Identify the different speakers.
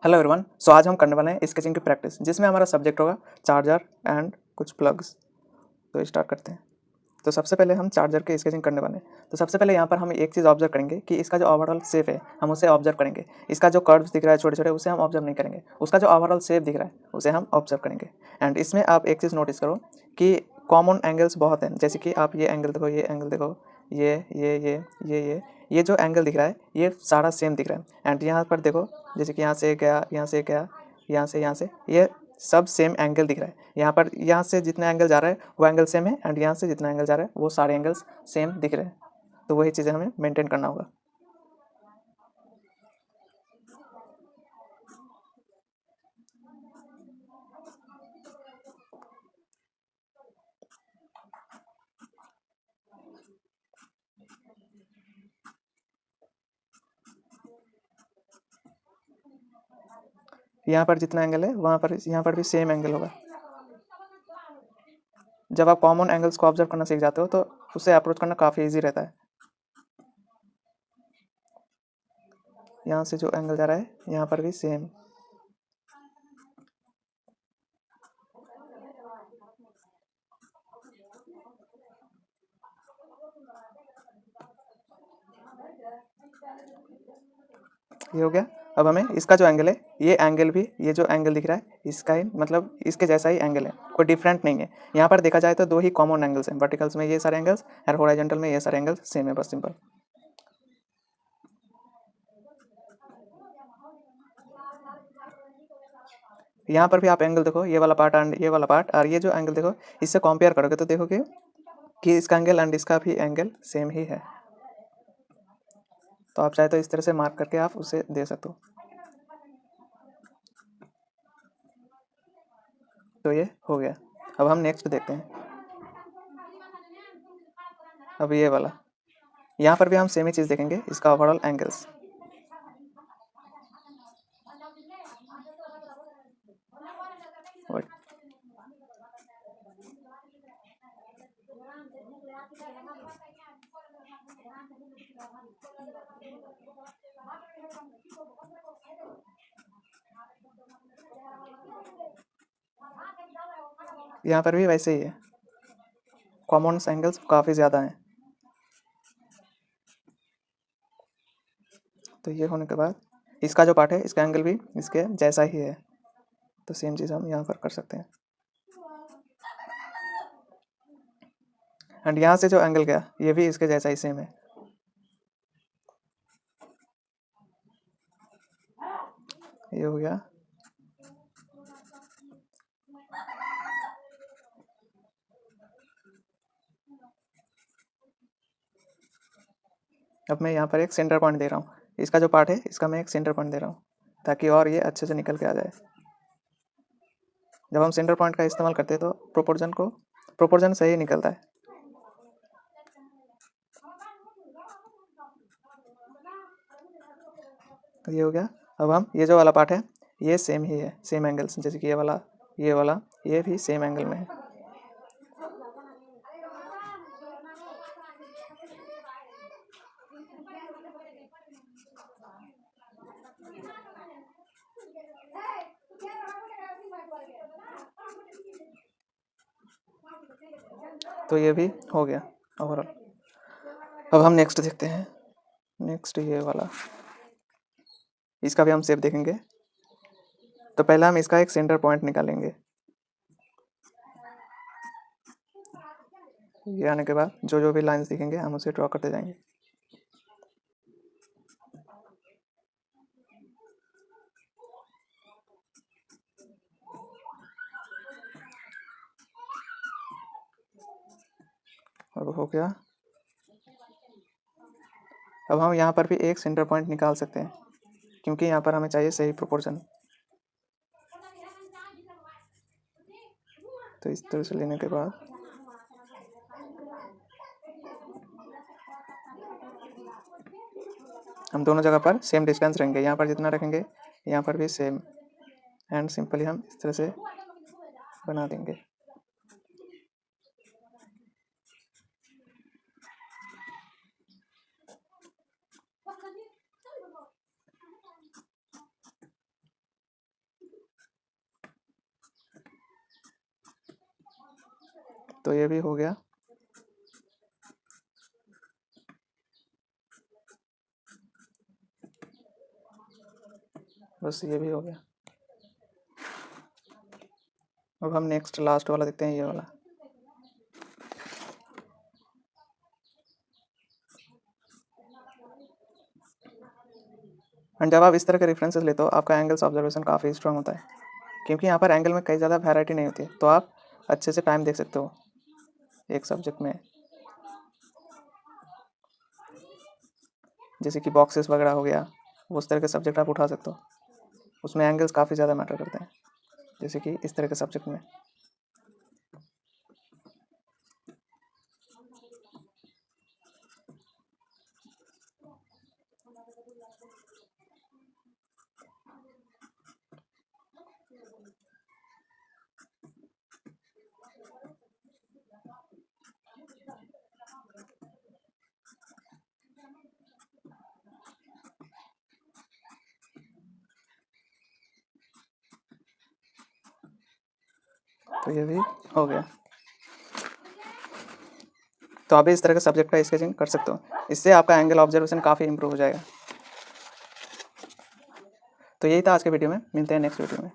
Speaker 1: Hello everyone. सो आज हम करने वाले हैं स्केचिंग की प्रैक्टिस, जिसमें हमारा सब्जेक्ट होगा चार्जर एंड कुछ प्लग्स। तो स्टार्ट करते हैं। तो सबसे पहले हम चार्जर की स्केचिंग करने वाले हैं। तो सबसे पहले यहाँ पर हम एक चीज़ ऑब्जर्व करेंगे कि इसका जो ओवरऑल शेप है हम उसे ऑब्जर्व करेंगे। इसका जो कर्व्स दिख रहा है छोटे छोटे, उसे हम ऑब्जर्व नहीं करेंगे। उसका जो ओवरऑल शेप दिख रहा है उसे हम ऑब्जर्व करेंगे। एंड इसमें आप एक चीज़ नोटिस करो कि कॉमन एंगल्स बहुत हैं। जैसे कि आप ये एंगल देखो, ये एंगल देखो, ये जो एंगल दिख रहा है ये सारा सेम दिख रहा है। एंड यहाँ पर देखो, जैसे कि यहाँ से गया, यहाँ से गया, यहाँ से ये सब सेम एंगल दिख रहा है। यहाँ पर यहाँ से जितना एंगल जा रहा है वो एंगल सेम है, एंड यहाँ से जितना एंगल जा रहा है वो सारे एंगल्स सेम दिख रहे हैं। तो वही चीज़ें हमें मेंटेन करना होगा। यहाँ पर जितना एंगल है वहाँ पर यहाँ पर भी सेम एंगल होगा। जब आप कॉमन एंगल्स को ऑब्जर्व करना सीख जाते हो तो उसे अप्रोच करना काफ़ी ईजी रहता है। यहाँ से जो एंगल जा रहा है यहाँ पर भी सेम। ये हो गया। अब हमें इसका जो एंगल है, ये एंगल भी, ये जो एंगल दिख रहा है इसका ही मतलब इसके जैसा ही एंगल है, कोई डिफरेंट नहीं है। यहाँ पर देखा जाए तो दो ही कॉमन एंगल्स हैं। वर्टिकल्स में ये सारे एंगल्स और हॉरिजॉन्टल में ये सारे एंगल्स सेम है, बस सिंपल। यहाँ पर भी आप एंगल देखो, ये वाला पार्ट एंड ये वाला पार्ट, और ये जो एंगल देखो, इससे कंपेयर करोगे तो देखोगे कि इसका एंगल एंड इसका भी एंगल सेम ही है। तो आप चाहे तो इस तरह से मार्क करके आप उसे दे सकते हो। तो ये हो गया। अब हम नेक्स्ट देखते हैं। अब ये वाला, यहाँ पर भी हम सेम ही चीज़ देखेंगे, इसका ओवरऑल एंगल्स। यहाँ पर भी वैसे ही है, कॉमन एंगल्स काफ़ी ज़्यादा हैं। तो ये होने के बाद इसका जो पार्ट है इसका एंगल भी इसके जैसा ही है। तो सेम चीज़ हम यहाँ पर कर सकते हैं। एंड यहाँ से जो एंगल गया ये भी इसके जैसा ही सेम है। ये हो गया। अब मैं यहाँ पर एक सेंटर पॉइंट दे रहा हूँ। इसका जो पार्ट है इसका मैं एक सेंटर पॉइंट दे रहा हूँ ताकि और ये अच्छे से निकल के आ जाए। जब हम सेंटर पॉइंट का इस्तेमाल करते हैं तो प्रोपोर्शन सही निकलता है। तो ये हो गया। अब हम ये जो वाला पार्ट है ये सेम ही है, सेम एंगल्स, जैसे कि ये वाला ये भी सेम एंगल में है। तो ये भी हो गया ओवरऑल। अब हम नेक्स्ट देखते हैं। नेक्स्ट ये वाला, इसका भी हम शेप देखेंगे। तो पहले हम इसका एक सेंटर पॉइंट निकालेंगे। ये आने के बाद जो जो भी लाइंस दिखेंगे हम उसे ड्रॉ करते जाएंगे। अब हो गया। अब हम यहाँ पर भी एक सेंटर पॉइंट निकाल सकते हैं क्योंकि यहाँ पर हमें चाहिए सही प्रोपोर्शन। तो इस तरह से लेने के बाद हम दोनों जगह पर सेम डिस्टेंस रहेंगे। यहाँ पर जितना रखेंगे यहाँ पर भी सेम, एंड सिंपली हम इस तरह से बना देंगे। तो ये भी हो गया। बस ये भी हो गया। अब हम नेक्स्ट लास्ट वाला देखते हैं, ये वाला। एंड जब आप इस तरह के रेफरेंसेस लेते हो आपका एंगल्स ऑब्जर्वेशन काफ़ी स्ट्रांग होता है, क्योंकि यहाँ पर एंगल में कई ज़्यादा वैरायटी नहीं होती है, तो आप अच्छे से टाइम देख सकते हो एक सब्जेक्ट में। जैसे कि बॉक्सेस वगैरह हो गया, उस तरह के सब्जेक्ट आप उठा सकते हो, उसमें एंगल्स काफ़ी ज़्यादा मैटर करते हैं, जैसे कि इस तरह के सब्जेक्ट में। तो ये भी हो गया। तो आप भी इस तरह के सब्जेक्ट का स्केचिंग कर सकते हो, इससे आपका एंगल ऑब्जर्वेशन काफ़ी इंप्रूव हो जाएगा। तो यही था आज के वीडियो में, मिलते हैं नेक्स्ट वीडियो में।